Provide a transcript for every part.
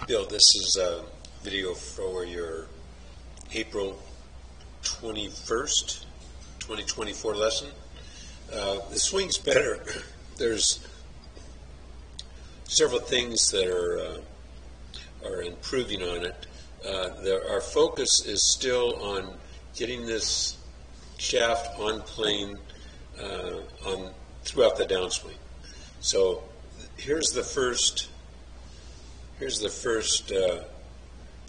Bill, this is a video for your April 21st, 2024 lesson. The swing's better. There's several things that are improving on it. Our focus is still on getting this shaft on plane throughout the downswing. So here's the first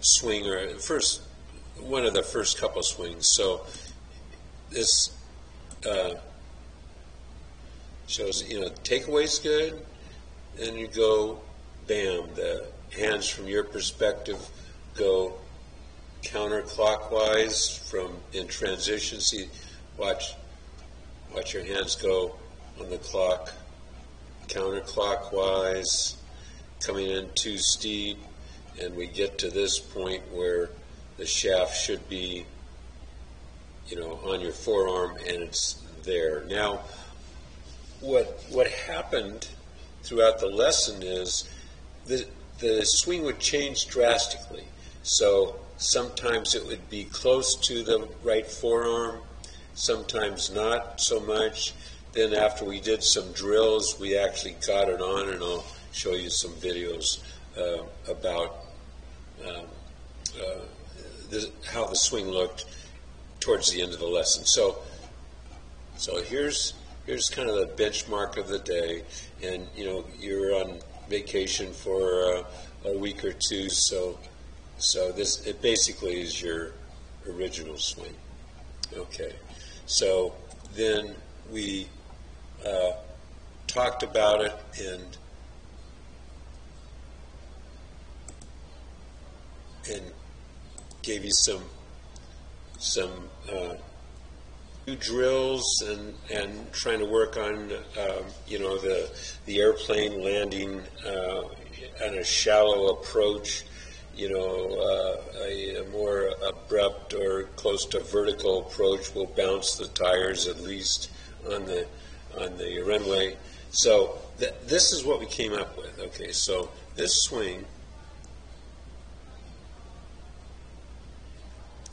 swing, or one of the first couple swings. So this shows, takeaway's good, and you go, bam, the hands from your perspective go counterclockwise in transition. See, watch your hands go on the clock counterclockwise, coming in too steep, and we get to this point where the shaft should be, on your forearm, and it's there. Now, what happened throughout the lesson is the swing would change drastically. So sometimes it would be close to the right forearm, sometimes not so much. Then after we did some drills, we actually got it on, and I'll show you some videos about how the swing looked towards the end of the lesson. So here's kind of the benchmark of the day, and you're on vacation for a week or two, so it basically is your original swing. Okay, so then we talked about it and gave you some new drills and trying to work on the airplane landing on a shallow approach, a more abrupt or close to vertical approach will bounce the tires at least on the runway. So this is what we came up with. Okay, so this swing,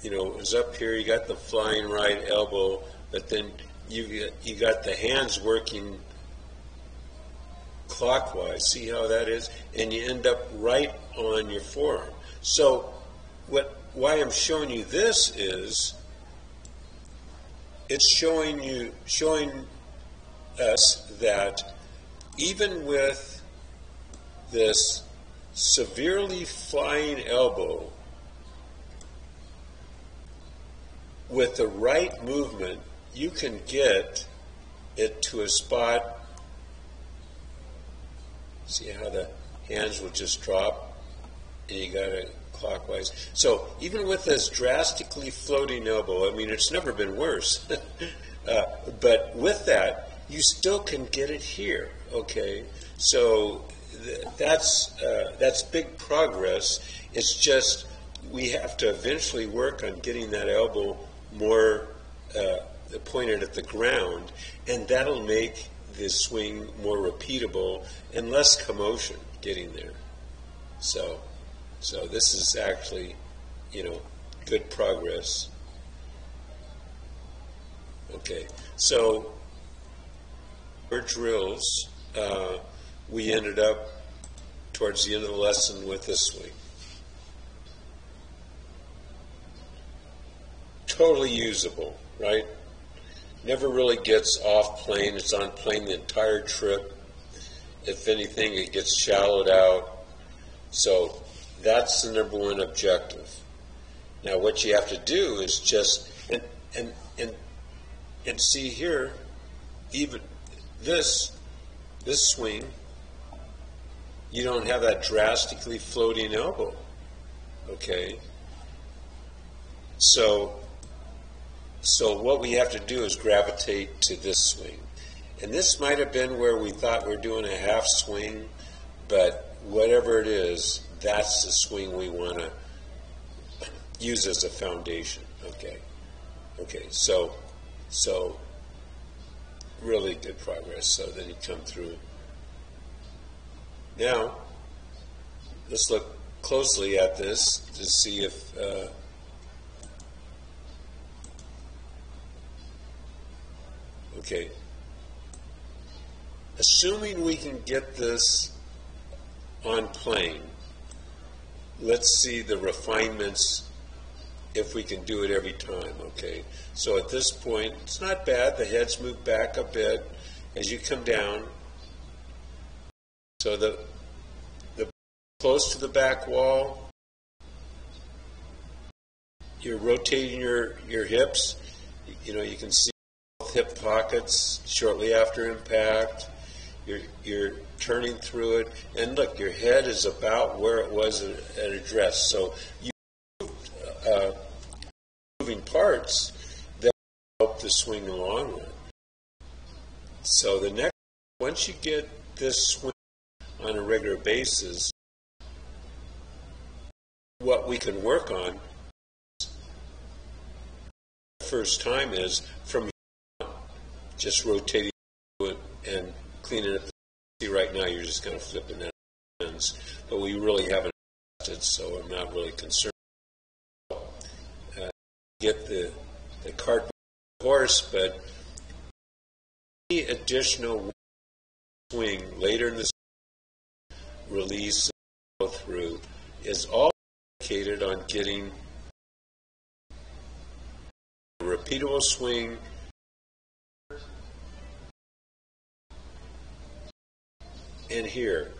is up here. You got the flying right elbow, but then you got the hands working clockwise. See how that is? And you end up right on your forearm. So why I'm showing you this is it's showing us that even with this severely flying elbow, with the right movement, you can get it to a spot. See how the hands will just drop, and you got it clockwise. So even with this drastically floating elbow, it's never been worse. But with that, you still can get it here. Okay, so that's big progress. It's just we have to eventually work on getting that elbow more pointed at the ground, and that'll make the swing more repeatable and less commotion getting there. So this is actually, good progress. Okay, so our drills, we ended up towards the end of the lesson with this swing. Totally usable, right? Never really gets off plane. It's on plane the entire trip. If anything, it gets shallowed out. So that's the number one objective. Now what you have to do is just and see here, even this swing, you don't have that drastically floating elbow. Okay? So what we have to do is gravitate to this swing. And this might have been where we thought we were doing a half swing, but whatever it is, that's the swing we want to use as a foundation. Okay, so really good progress. So then you come through. Now, let's look closely at this to see if okay. Assuming we can get this on plane, let's see the refinements if we can do it every time, okay? So at this point, it's not bad. The heads move back a bit as you come down. So the close to the back wall, you're rotating your hips. You know, you can see both hip pockets shortly after impact. You're turning through it, and look, your head is about where it was at address. So you moving parts that help the swing along with. So the next, once you get this swing on a regular basis, what we can work on the first time is from just rotating it and cleaning it. See, right now you're just kind of flipping that ends, but we really haven't tested, so I'm not really concerned. Get the cart horse, but any additional swing later in the release and go through is all predicated on getting a repeatable swing and here.